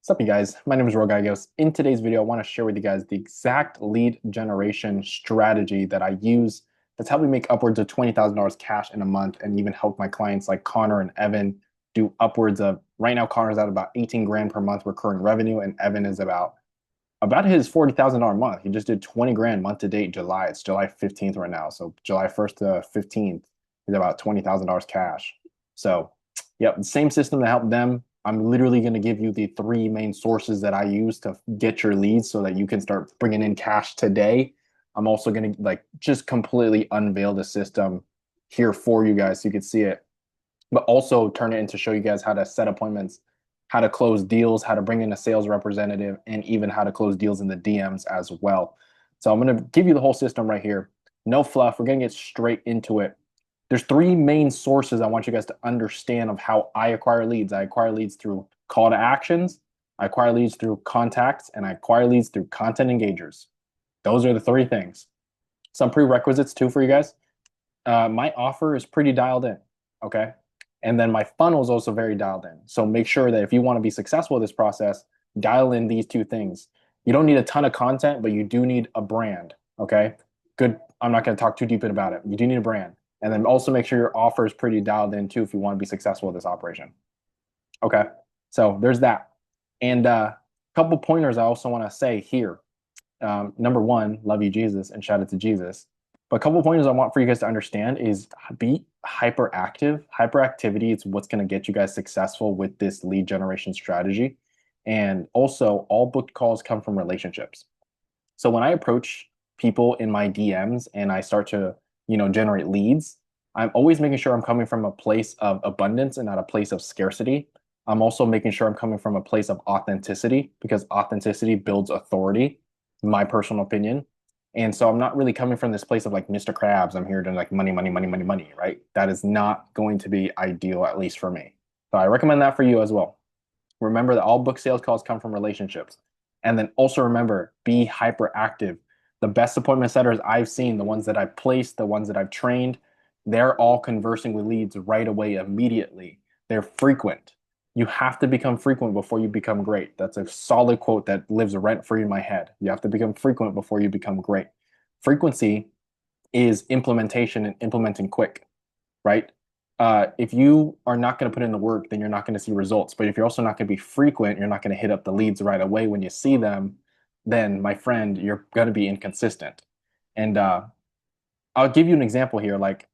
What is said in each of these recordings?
What's up, you guys? My name is Gallegos. In today's video, I want to share with you guys the exact lead generation strategy that I use that's helped me make upwards of $20,000 cash in a month and even help my clients like Connor and Evan do upwards of, right now, Connor's at about 18 grand per month recurring revenue, and Evan is about his $40,000 month. He just did 20 grand month to date, July. It's July 15th right now. So July 1st to 15th is about $20,000 cash. So, yep, the same system that helped them. I'm literally going to give you the three main sources that I use to get your leads so that you can start bringing in cash today. I'm also going to like just completely unveil the system here for you guys so you can see it, but also turn it into show you guys how to set appointments, how to close deals, how to bring in a sales representative, and even how to close deals in the DMs as well. So I'm going to give you the whole system right here. No fluff. We're going to get straight into it. There's three main sources I want you guys to understand of how I acquire leads. I acquire leads through call to actions, I acquire leads through contacts, and I acquire leads through content engagers. Those are the three things. Some prerequisites too for you guys. My offer is pretty dialed in, okay? And then my funnel is also very dialed in. So make sure that if you want to be successful with this process, dial in these two things. You don't need a ton of content, but you do need a brand, okay? Good. I'm not going to talk too deep about it. You do need a brand. And then also make sure your offer is pretty dialed in too if you want to be successful with this operation. Okay. So there's that. And a couple pointers I also want to say here. Number one, love you, Jesus, and shout out to Jesus. But a couple pointers I want for you guys to understand is be hyperactive. Hyperactivity is what's going to get you guys successful with this lead generation strategy. And also, all booked calls come from relationships. So when I approach people in my DMs and I start to, generate leads, I'm always making sure I'm coming from a place of abundance and not a place of scarcity. I'm also making sure I'm coming from a place of authenticity because authenticity builds authority, in my personal opinion. And so I'm not really coming from this place of like Mr. Krabs. I'm here to like money, money, money, money, money, right? That is not going to be ideal, at least for me. So I recommend that for you as well. Remember that all book sales calls come from relationships. And then also remember, be hyperactive. The best appointment setters I've seen, the ones that I've placed, the ones that I've trained, they're all conversing with leads right away, immediately. They're frequent. You have to become frequent before you become great. That's a solid quote that lives rent free in my head. You have to become frequent before you become great. Frequency is implementation and implementing quick, right? If you are not going to put in the work, then you're not going to see results. But if you're also not going to be frequent, you're not going to hit up the leads right away when you see them, then my friend, you're going to be inconsistent. And I'll give you an example here. Like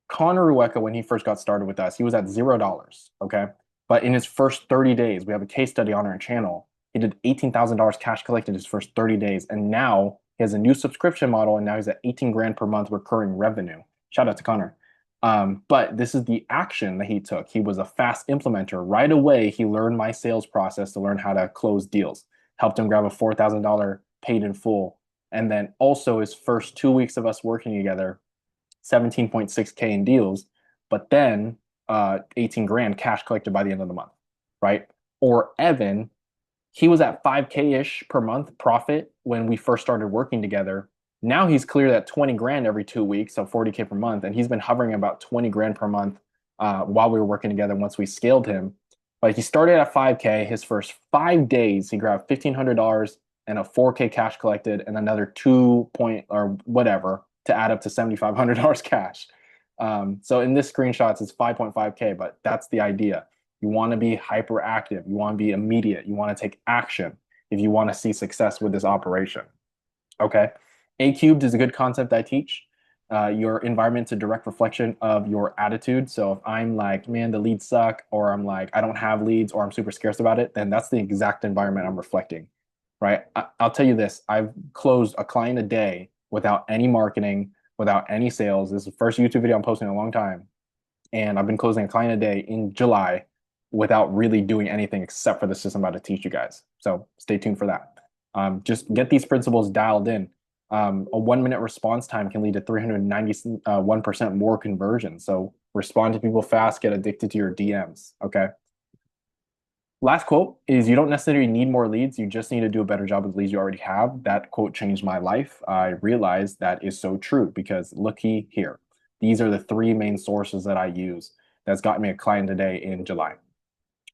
Connor Rueka, when he first got started with us, he was at $0. Okay. But in his first 30 days, we have a case study on our channel. He did $18,000 cash collected his first 30 days. And now he has a new subscription model. And now he's at 18 grand per month recurring revenue. Shout out to Connor. But this is the action that he took. He was a fast implementer. Right away, he learned my sales process to learn how to close deals. Helped him grab a $4,000 paid in full. And then also his first 2 weeks of us working together, 17.6K in deals, but then 18 grand cash collected by the end of the month, right? Or Evan, he was at 5K-ish per month profit when we first started working together. Now he's cleared at 20 grand every 2 weeks, so 40K per month, and he's been hovering about 20 grand per month while we were working together once we scaled him. But he started at 5K. His first 5 days, he grabbed $1,500 and a 4K cash collected, and another 2 point or whatever to add up to $7,500 cash. So in this screenshots, it's 5.5K, but that's the idea. You want to be hyperactive. You want to be immediate. You want to take action if you want to see success with this operation. Okay. A cubed is a good concept I teach. Your environment's a direct reflection of your attitude. So if I'm like, man, the leads suck, or I'm like, I don't have leads, or I'm super scarce about it, then that's the exact environment I'm reflecting, right? I'll tell you this. I've closed a client a day without any marketing, without any sales. This is the first YouTube video I'm posting in a long time. And I've been closing a client a day in July without really doing anything except for the system I'm about to teach you guys. So stay tuned for that. Just get these principles dialed in. A 1 minute response time can lead to 391% more conversion. So respond to people fast, get addicted to your DMs. Okay. Last quote is you don't necessarily need more leads. You just need to do a better job with leads you already have. That quote changed my life. I realized that is so true because looky here. These are the three main sources that I use that's got me a client today in July.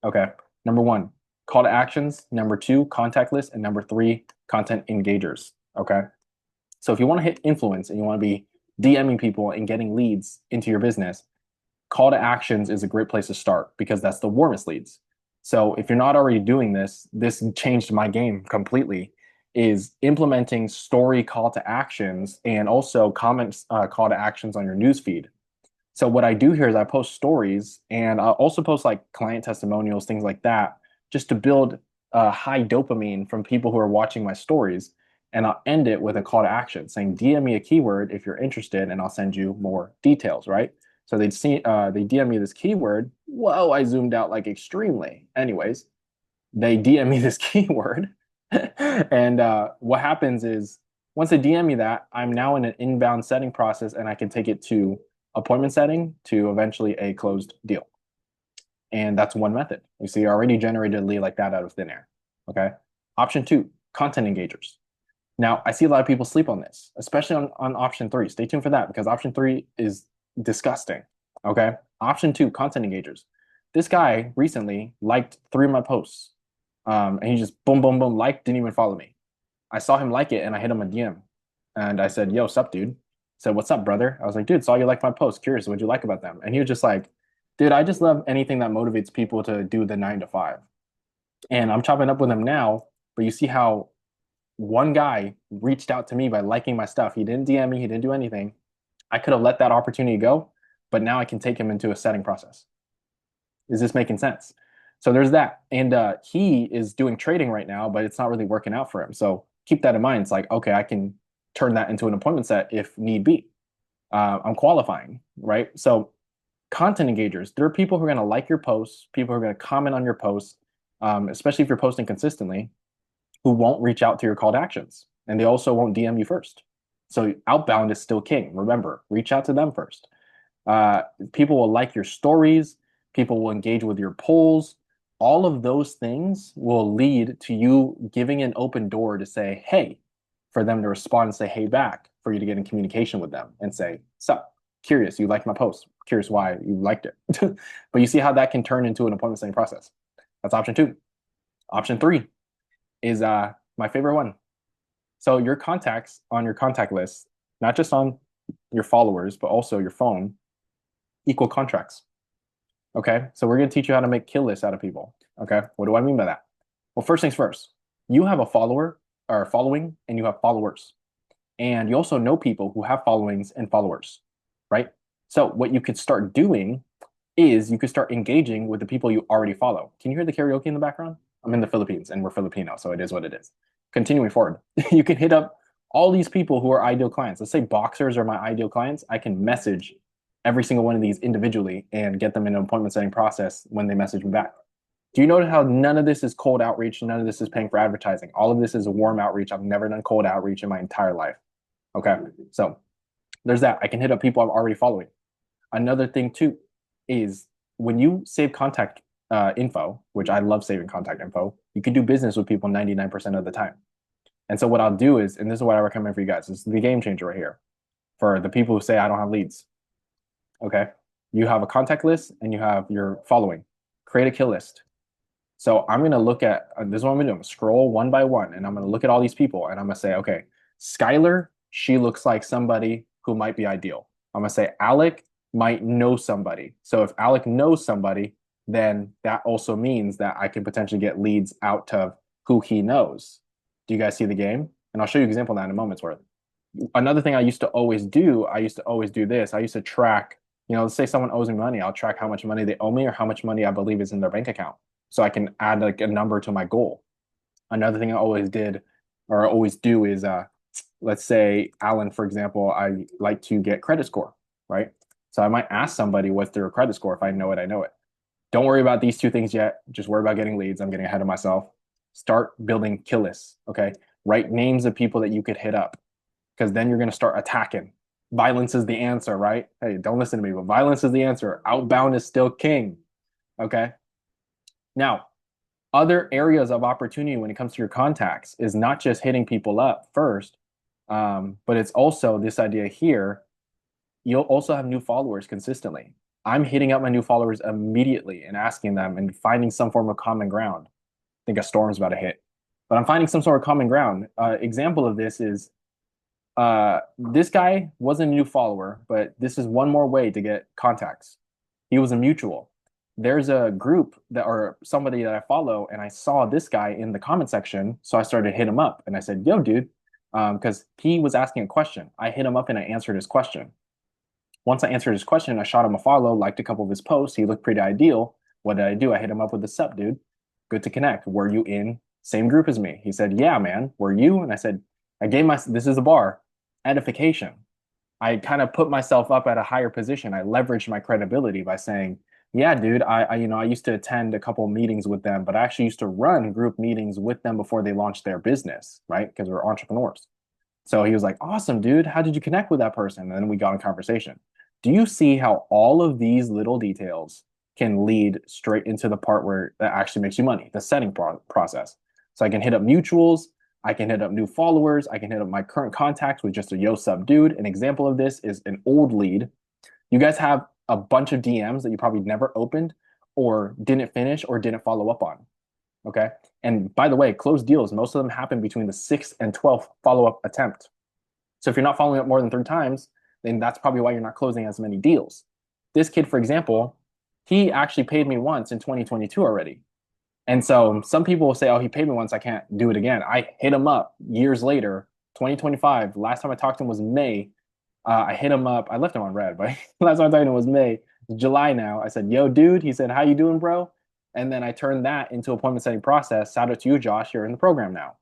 Okay. Number one, call to actions, number two, contact list, and number three, content engagers. Okay. So if you want to hit influence and you want to be DMing people and getting leads into your business, call to actions is a great place to start because that's the warmest leads. So if you're not already doing this, this changed my game completely, is implementing story call to actions and also comments call to actions on your newsfeed. So what I do here is I post stories and I also post like client testimonials, things like that, just to build high dopamine from people who are watching my stories. And I'll end it with a call to action saying, DM me a keyword if you're interested, and I'll send you more details, right? So they DM me this keyword. Whoa, I zoomed out like extremely. Anyways, they DM me this keyword. And what happens is once they DM me that, I'm now in an inbound setting process and I can take it to appointment setting to eventually a closed deal. And that's one method. You see, I already generated a lead like that out of thin air. Okay. Option two, content engagers. Now, I see a lot of people sleep on this, especially on option three. Stay tuned for that because option three is disgusting. Okay. Option two, content engagers. This guy recently liked 3 of my posts. And he just boom, boom, boom, liked, didn't even follow me. I saw him like it and I hit him a DM. And I said, yo, sup, dude? He said, what's up, brother? I was like, dude, saw you like my post. Curious, what'd you like about them? And he was just like, dude, I just love anything that motivates people to do the 9 to 5. And I'm chopping up with him now, but you see how one guy reached out to me by liking my stuff. He didn't DM me, he didn't do anything. I could have let that opportunity go, but now I can take him into a setting process. Is this making sense? So there's that. And he is doing trading right now, but it's not really working out for him. So keep that in mind. It's like, okay, I can turn that into an appointment set if need be. I'm qualifying, right? So content engagers, there are people who are going to like your posts, people who are going to comment on your posts, especially if you're posting consistently, who won't reach out to your call to actions. And they also won't DM you first. So outbound is still king. Remember, reach out to them first. People will like your stories. People will engage with your polls. All of those things will lead to you giving an open door to say, hey, for them to respond and say, hey, back, for you to get in communication with them and say, sup, curious, you liked my post. Curious why you liked it. But you see how that can turn into an appointment setting process. That's option two. Option three is my favorite one. So your contacts on your contact list, not just on your followers, but also your phone, equal contracts. Okay, so we're going to teach you how to make kill lists out of people. Okay, what do I mean by that? Well, first things first, you have a follower or following and you have followers. And you also know people who have followings and followers, right? So what you could start doing is you could start engaging with the people you already follow. Can you hear the karaoke in the background? I'm in the Philippines and we're Filipino, so it is what it is. Continuing forward, you can hit up all these people who are ideal clients. Let's say boxers are my ideal clients. I can message every single one of these individually and get them in an appointment setting process when they message me back. Do you notice how none of this is cold outreach? None of this is paying for advertising. All of this is a warm outreach. I've never done cold outreach in my entire life. Okay, so there's that. I can hit up people I'm already following. Another thing too is when you save contact info, which I love saving contact info, you can do business with people 99% of the time. And so what I'll do is, and this is what I recommend for you guys, this is the game changer right here for the people who say I don't have leads. Okay, you have a contact list and you have your following. Create a kill list. So I'm going to look at, this is what I'm going to do. I'm going to scroll one by one and I'm going to look at all these people and I'm going to say, okay, Skylar, she looks like somebody who might be ideal. I'm going to say Alec might know somebody. So if Alec knows somebody, then that also means that I can potentially get leads out of who he knows. Do you guys see the game? And I'll show you an example of that in a moment's worth. Another thing I used to always do this. I used to track, let's say someone owes me money. I'll track how much money they owe me or how much money I believe is in their bank account. So I can add like a number to my goal. Another thing I always did or always do is, let's say Alan, for example, I like to get credit score, right? So I might ask somebody what's their credit score. If I know it, I know it. Don't worry about these two things yet. Just worry about getting leads. I'm getting ahead of myself. Start building kill lists, okay? Write names of people that you could hit up because then you're going to start attacking. Violence is the answer, right? Hey, don't listen to me, but violence is the answer. Outbound is still king, okay? Now, other areas of opportunity when it comes to your contacts is not just hitting people up first, but it's also this idea here. You'll also have new followers consistently. I'm hitting up my new followers immediately and asking them and finding some form of common ground. think a storm's about to hit. But I'm finding some sort of common ground. Example of this is this guy wasn't a new follower, but this is one more way to get contacts. He was a mutual. There's a group that or somebody that I follow, and I saw this guy in the comment section, so I started to hit him up, and I said, "Yo, dude," because he was asking a question. I hit him up and I answered his question. Once I answered his question, I shot him a follow, liked a couple of his posts. He looked pretty ideal. What did I do? I hit him up with the sup, dude. Good to connect. Were you in same group as me? He said, yeah, man. Were you? And I said, I gave my, this is the bar, edification. I kind of put myself up at a higher position. I leveraged my credibility by saying, yeah, dude, I used to attend a couple of meetings with them, but I actually used to run group meetings with them before they launched their business, right? Because we're entrepreneurs. So he was like, awesome, dude. How did you connect with that person? And then we got in conversation. Do you see how all of these little details can lead straight into the part where that actually makes you money, the setting process? So I can hit up mutuals, I can hit up new followers, I can hit up my current contacts with just a yo sub dude. An example of this is an old lead. You guys have a bunch of DMs that you probably never opened or didn't finish or didn't follow up on. Okay. And by the way, closed deals, most of them happen between the 6th and 12th follow-up attempt. So if you're not following up more than 3 times, then that's probably why you're not closing as many deals. This kid, for example, he actually paid me once in 2022 already. And so some people will say, oh, he paid me once, I can't do it again. I hit him up years later, 2025. Last time I talked to him was May. I hit him up. I left him on red, but last time I talked to him was May. It's July now. I said, yo, dude. He said, how you doing, bro? And then I turned that into appointment setting process. Shout out to you, Josh. You're in the program now,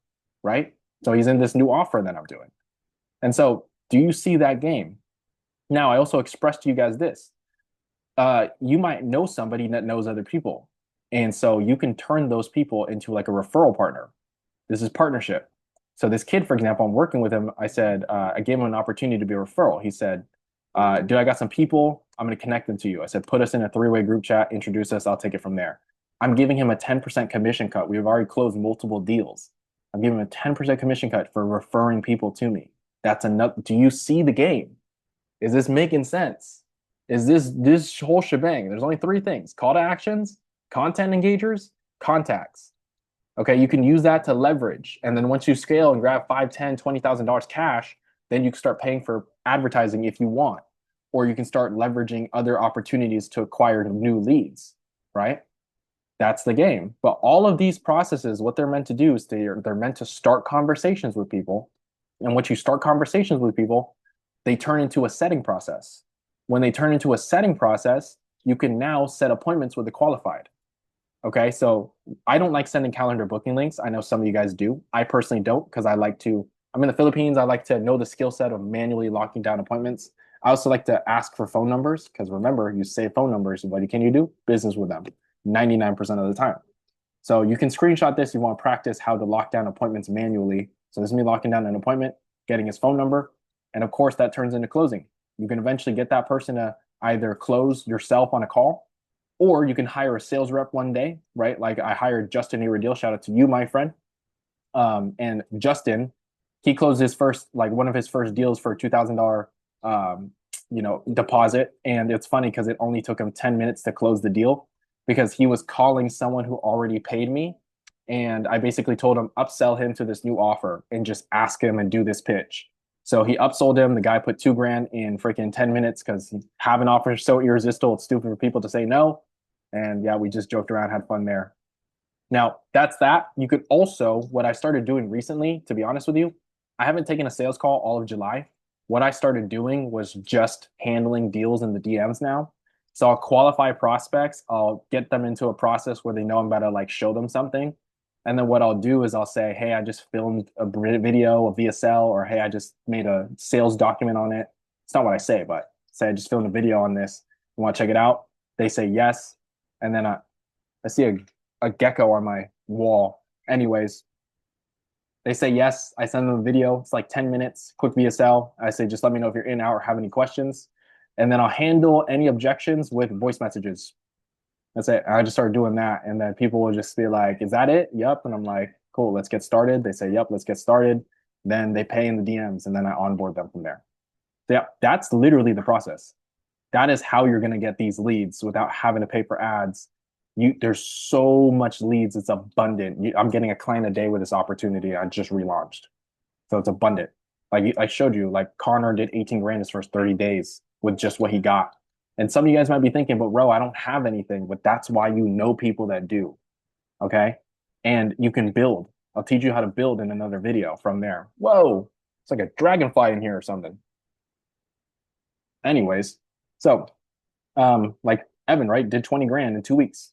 right? So he's in this new offer that I'm doing. And so do you see that game? Now, I also expressed to you guys this. You might know somebody that knows other people. And so you can turn those people into like a referral partner. This is partnership. So this kid, for example, I'm working with him. I said, I gave him an opportunity to be a referral. He said, dude, I got some people. I'm going to connect them to you. I said, put us in a 3-way group chat, introduce us. I'll take it from there. I'm giving him a 10% commission cut. We've already closed multiple deals. I'm giving him a 10% commission cut for referring people to me. That's enough. Do you see the game? Is this making sense? Is this whole shebang? There's only 3 things: call to actions, content engagers, contacts. Okay, you can use that to leverage. And then once you scale and grab $5, $10, $20,000 cash, then you can start paying for advertising if you want. Or you can start leveraging other opportunities to acquire new leads, right? That's the game. But all of these processes, what they're meant to do is they're meant to start conversations with people. And once you start conversations with people, they turn into a setting process. When they turn into a setting process, you can now set appointments with the qualified. Okay, so I don't like sending calendar booking links. I know some of you guys do. I personally don't because I'm in the Philippines. I like to know the skill set of manually locking down appointments. I also like to ask for phone numbers because remember, you save phone numbers. What can you do? Business with them 99% of the time. So you can screenshot this. You want to practice how to lock down appointments manually. So this is me locking down an appointment, getting his phone number. And of course, that turns into closing. You can eventually get that person to either close yourself on a call, or you can hire a sales rep one day, right? Like I hired Justin Iredale. Shout out to you, my friend. And Justin, he closed his first, like one of his first deals for a $2,000, deposit. And it's funny because it only took him 10 minutes to close the deal because he was calling someone who already paid me. And I basically told him, upsell him to this new offer and just ask him and do this pitch. So he upsold him. The guy put $2,000 in freaking 10 minutes because have an offer so irresistible, it's stupid for people to say no. And yeah, we just joked around, had fun there. Now, that's that. You could also, what I started doing recently, to be honest with you, I haven't taken a sales call all of July. What I started doing was just handling deals in the DMs now. So I'll qualify prospects. I'll get them into a process where they know I'm about to like show them something. And then what I'll do is I'll say, hey, I just filmed a video, a VSL, or hey, I just made a sales document on it. It's not what I say, but say I just filmed a video on this. You want to check it out? They say yes. And then I see a gecko on my wall. Anyways, they say yes. I send them a video. It's like 10 minutes, quick VSL. I say, just let me know if you're in, out, or have any questions. And then I'll handle any objections with voice messages. That's it. I just started doing that. And then people will just be like, is that it? Yep. And I'm like, cool, let's get started. They say, yep, let's get started. Then they pay in the DMs and then I onboard them from there. Yeah, that's literally the process. That is how you're going to get these leads without having to pay for ads. There's so much leads, it's abundant. I'm getting a client a day with this opportunity. I just relaunched. So it's abundant. Like I showed you, like Connor did 18 grand his first 30 days with just what he got. And some of you guys might be thinking, but bro, I don't have anything. But that's why you know people that do. Okay. And you can build. I'll teach you how to build in another video from there. Whoa, it's like a dragonfly in here or something. Anyways, so like Evan, right, did 20 grand in 2 weeks.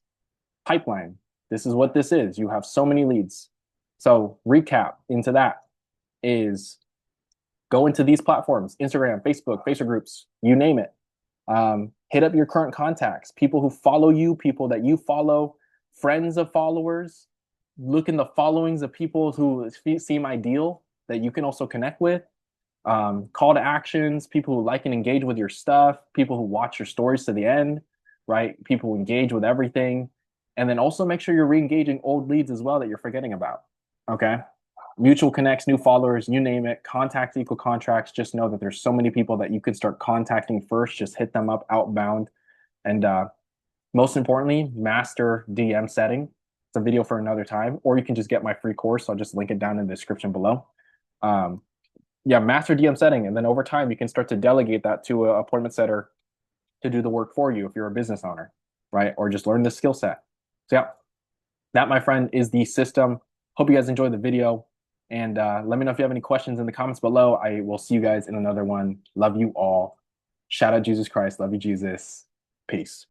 Pipeline. This is what this is. You have so many leads. So recap into that is go into these platforms, Instagram, Facebook groups, you name it. Hit up your current contacts, people who follow you, people that you follow, friends of followers. Look in the followings of people who seem ideal that you can also connect with. Call to actions, people who like and engage with your stuff, people who watch your stories to the end, right? People who engage with everything. And then also make sure you're re-engaging old leads as well that you're forgetting about. Okay. Mutual connects, new followers, you name it, contacts equal contracts. Just know that there's so many people that you could start contacting first. Just hit them up outbound. And most importantly, master DM setting. It's a video for another time, or you can just get my free course. I'll just link it down in the description below. Yeah, master DM setting. And then over time, you can start to delegate that to an appointment setter to do the work for you if you're a business owner, right? Or just learn the skill set. So yeah, that, my friend, is the system. Hope you guys enjoyed the video. And let me know if you have any questions in the comments below. I will see you guys in another one. Love you all. Shout out Jesus Christ. Love you, Jesus. Peace.